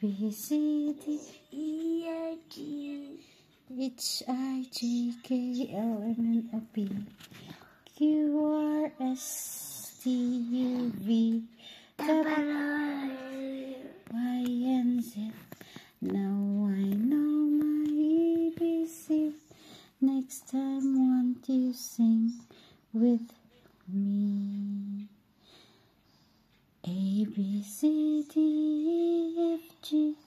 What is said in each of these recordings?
B, C, D, E, F, G, H, I, J, K, L, M, N, O, P, Q, R, S, T, U, V, W, Y, and Z. Now I know my ABC. Next time, won't you sing with me? A, B, C, D, E, F, G,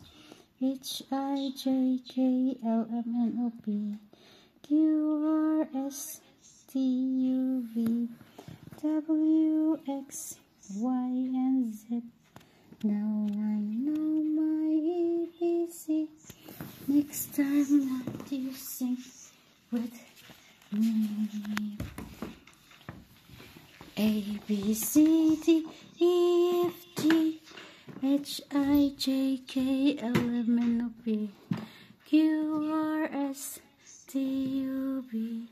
H, I, J, K, L, M, N, O, P, Q, R, S, T, U, V, W, X, Y, and Z. Now I know my ABC. Next time, won't you sing with me? A, B, C, D, E, F, G, H, I, J, K, L, M, N, O, P, Q, R, S, T, U, V,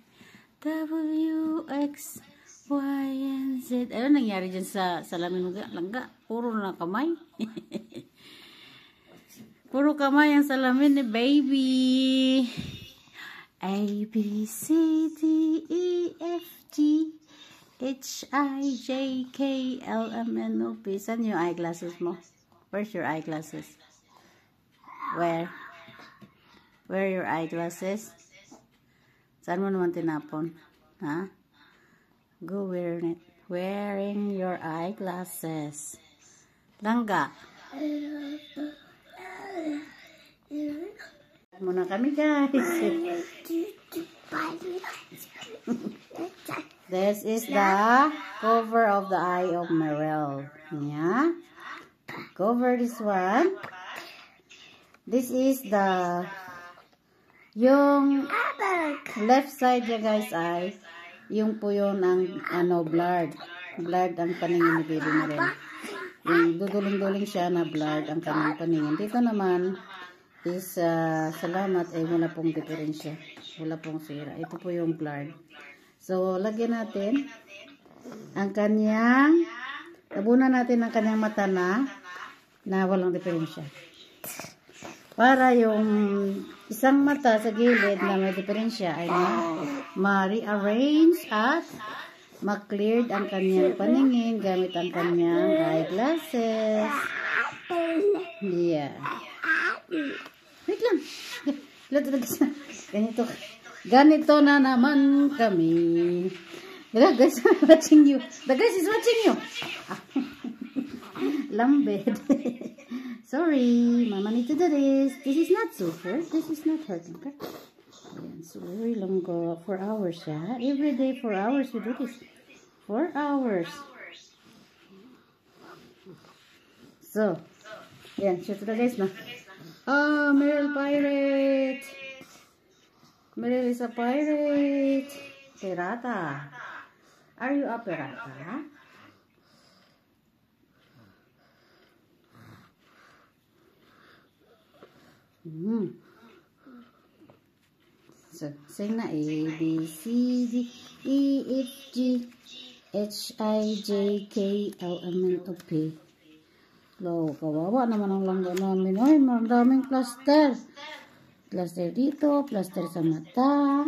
W, X, Y, and Z. Ano nangyari dyan sa salamin mo? Langga? Puro na kamay. Puro kamay ang salamin ni baby. A, B, C, D, E, F, G, H, I, J, K, L, M, N, O, P. Saan yung eyeglasses mo? Where's your eyeglasses? Where? Where are your eyeglasses? Saan mo naman tinapon? Ha? Go wearing it. Wearing your eyeglasses. Langga. Muna kami, guys. This is the cover of the eye of Merrell. Yeah. Cover this one. This is the yung left side niya, guys, ay yung po yun ang blurred. Blurred ang paningin ni baby Merrell. Yung duduling-duling siya na blurred ang kanyang paningin. Dito naman is salamat ay wala pong diferensya. Wala pong sira. Ito po yung blurred. So, lagyan natin ang kanyang, tabunan natin ang kanyang mata na walang diferensya. Para yung isang mata sa gilid na may diferensya ay ma-rearrange at ma-cleared ang kanyang paningin gamit ang kanyang eyeglasses. Yeah. Wait lang. Ganito na naman kami. The guys is watching you. The guys is watching you. Lambed. Sorry, Mama need to do this. This is not super. This is not hurting. Okay? So very long go. 4 hours, yeah. Every day 4 hours we do this. 4 hours. So, yeah, show to the guys na. Oh, Merrell pirate. Merrell is a pirate. Pirata. Are you a pirata? So, sing na A, B, C, D, E, F, G, H, I, J, K, L, M, N, O, P. Lo, kawawa naman ang langga namin. Ay, maraming plaster. Plaster dito, plaster sa mata.